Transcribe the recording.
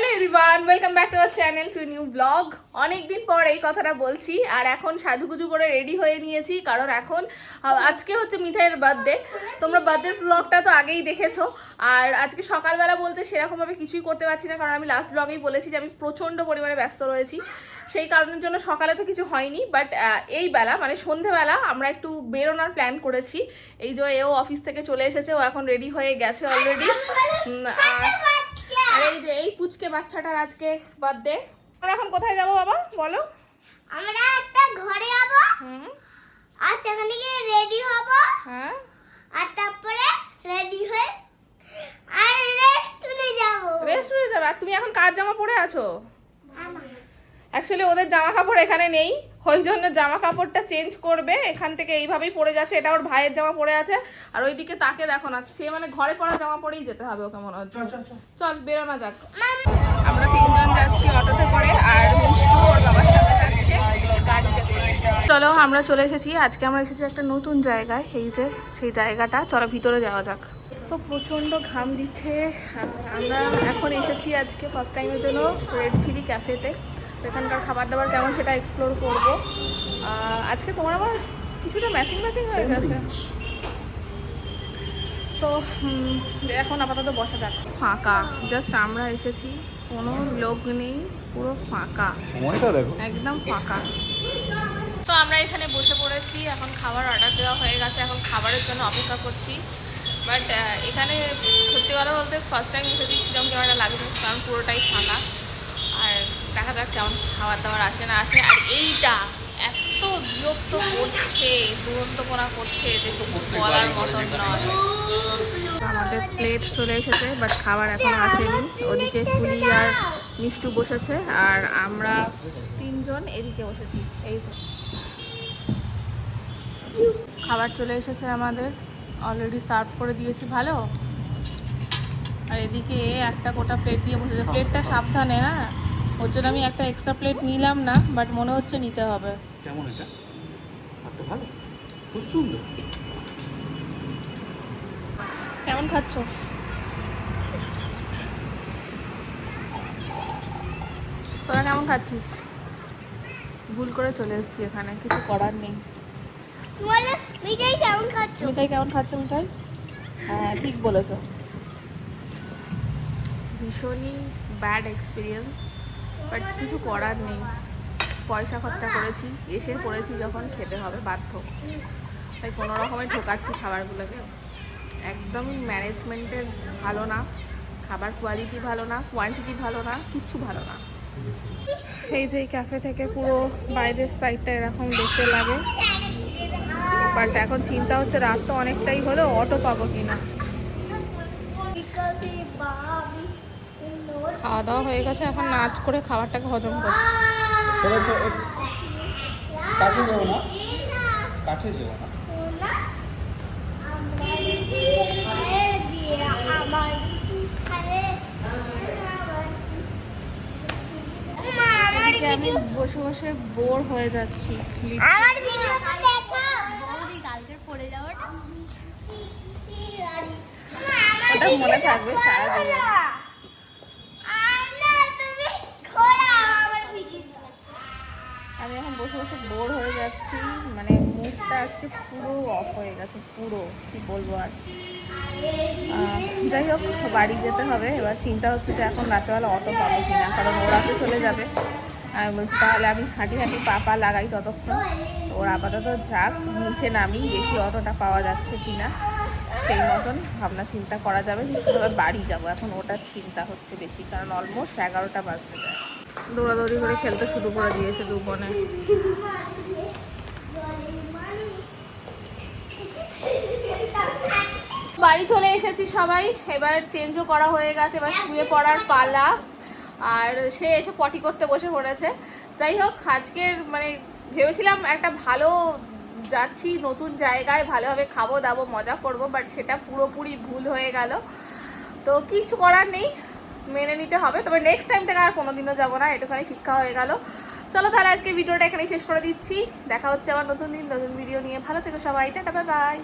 Hello everyone, welcome back to our channel to new blog. অনেকদিন পর এই কথাটা বলছি, আর এখন সাজুগুজু করে রেডি হয়ে নিয়েছি, কারণ এখন আজকে হচ্ছে মিঠাইয়ের বার্থডে। তোমরা বার্থডে ব্লগটা তো আগেই দেখেছো। আর আজকে সকালবেলা বলতে সেরকমভাবে কিছুই করতে পারছি না, কারণ আমি লাস্ট ব্লগেই বলেছি যে আমি প্রচণ্ড পরিমাণে ব্যস্ত রয়েছি। সেই কারণের জন্য সকালে তো কিছু হয়নি, বাট এই বেলা মানে সন্ধেবেলা আমরা একটু বেরোনোর প্ল্যান করেছি। এই যে এও অফিস থেকে চলে এসেছে, ও এখন রেডি হয়ে গেছে অলরেডি। আর এই যে এই পুচকে বাচ্চাটার আজকে বার্থডে। আমরা এখন কোথায় যাব বাবা বলো? আমরা একটা ঘরে যাব, আর সেখানে গিয়ে রেডি হব। হ্যাঁ, আর তারপরে রেডি হয়ে আর রেস্টুরেন্টে যাব। রেস্টুরেন্টে যাবে? আর তুমি এখন কার জামা পরে আছো? অ্যাকচুয়ালি ওদের জামা কাপড় এখানে নেই, ওই জন্য জামা কাপড়টা চেঞ্জ করবে। এখান থেকে এইভাবেই পরে যাচ্ছে, এটা ওর ভাইয়ের জামা পরে আছে। আর ওইদিকে তাকে দেখো না, সে মানে ঘরে পরা জামা পরেই যেতে হবে ওকে মনে হচ্ছে। চল বেরোনা যাক। আমরা তিনজন যাচ্ছি অটোতে করে, আর মিষ্টু ওর বাবার সাথে যাচ্ছে গাড়িতে করে। চলো আমরা চলে এসেছি। আজকে আমরা এসেছি একটা নতুন জায়গায়, এই যে সেই জায়গাটা, চলো ভিতরে যাওয়া যাক। সো প্রচণ্ড ঘাম দিচ্ছে। আমরা এখন এসেছি আজকে ফার্স্ট টাইমের জন্য রেড চিলি ক্যাফেতে। এখানকার খাবার দাবার কেমন সেটা এক্সপ্লোর করবো। আজকে তোমার আমার কিছুটা ম্যাচিং হয়ে গেছে। সো এখন আপাতত বসা যাক। ফাঁকা, জাস্ট আমরা এসেছি, কোনো লোক নেই, পুরো ফাঁকা, একদম ফাঁকা। তো আমরা এখানে বসে পড়েছি, এখন খাবার অর্ডার দেওয়া হয়ে গেছে, এখন খাবারের জন্য অপেক্ষা করছি। বাট এখানে সত্যি কথা বলতে ফার্স্ট টাইম এসেছি, যেমন কেমন লাগছে, কারণ পুরোটাই ফাঁকা। আর দেখা যাক কেমন খাবার দাবার আসে না আসে। আর এইটা এত বিরক্ত করছে, দুরন্তপনা করছে যে কিছু বলার মতন নয়। আমাদের প্লেট চলে এসেছে, বাট খাবার এখনো আসেনি। ওদিকে ফুলি আর মিষ্টু বসেছে, আর আমরা তিনজন এদিকে বসেছি। এই যে খাবার চলে এসেছে আমাদের, অলরেডি সার্ভ করে দিয়েছি ভালো। আর এদিকে একটা গোটা প্লেট দিয়ে বসেছে। প্লেটটা সাবধানে, হ্যাঁ, ওর জন্য আমি একটা এক্সট্রা প্লেট নিলাম না, বাট মনে হচ্ছে নিতে হবে। কেমন এটা? ভালো, খুব সুন্দর। কেমন খাচ্ছ? তোরা কেমন খাচ্ছিস? ভুল করে চলে এসেছি এখানে, কিছু করার নেই। মিঠাই কেমন খাচ্ছ? মিঠাই কেমন খাচ্ছ? মিঠাই, হ্যাঁ ঠিক বলেছো। ভীষণই ব্যাড এক্সপিরিয়েন্স, বাট কিছু করার নেই। পয়সা খরচা করেছি, এসে পড়েছি যখন, খেতে হবে বাধ্য। তাই কোনো রকমে ঠকাচ্ছি খাবারগুলোকে। একদমই ম্যানেজমেন্টের ভালো না, খাবার কোয়ালিটি ভালো না, কোয়ান্টিটি ভালো না, কিচ্ছু ভালো না। এই যে ক্যাফে থেকে পুরো বাইরের সাইডটা এরকম দেখতে লাগে। বাট এখন চিন্তা হচ্ছে, রাত তো অনেকটাই হলো, অটো পাবো কিনা। খাওয়া দাওয়া হয়ে গেছে, এখন নাচ করে খাবারটাকে হজম করছি। কাছে যাও না, কাছে যাও না। আমি বসে বসে বোর হয়ে যাচ্ছি। আমার ভিডিওটা দেখো। বৌদি কালকে পড়ে যাওয়াটা ওটা মনে থাকবে সারা জীবন। আমি এখন বসে বসে বোর হয়ে যাচ্ছি, মানে মুডটা আজকে পুরো অফ হয়ে গেছে, পুরো কি বলবো আর। যাই হোক, বাড়ি যেতে হবে। এবার চিন্তা হচ্ছে যে এখন রাতেবেলা অটো পাবো কিনা, কারণ ওরা তো চলে যাবে। আমি বলছি তাহলে আমি হাঁটি পা লাগাই ততক্ষণ। ওর আপাতত যাক, নিচে নামি, বেশি অটোটা পাওয়া যাচ্ছে কিনা সেই মতন ভাবনা চিন্তা করা যাবে। কীভাবে বাড়ি যাব এখন ওটার চিন্তা হচ্ছে বেশি, কারণ অলমোস্ট 11টা বাজতে যায়। দৌড়াদৌড়ি করে খেলতে শুরু করে দিয়েছে দু বোনে। বাড়ি চলে এসেছি সবাই, এবার চেঞ্জও করা হয়ে গেছে, এবার শুয়ে পড়ার পালা। আর সে এসে পটি করতে বসে পড়েছে। যাই হোক, আজকের মানে ভেবেছিলাম একটা ভালো যাচ্ছি নতুন জায়গায়, ভালোভাবে খাবো দাবো মজা করব, বাট সেটা পুরোপুরি ভুল হয়ে গেল। তো কিছু করার নেই, মেনে নিতে হবে। তবে নেক্সট টাইম থেকে আর কোনোদিনও যাবো না, এটুখানি শিক্ষা হয়ে গেল। চলো তাহলে আজকে ভিডিওটা এখানেই শেষ করে দিচ্ছি। দেখা হচ্ছে আবার নতুন দিন নতুন ভিডিও নিয়ে। ভালো থেকো সবাই, টাটা, বাই বাই।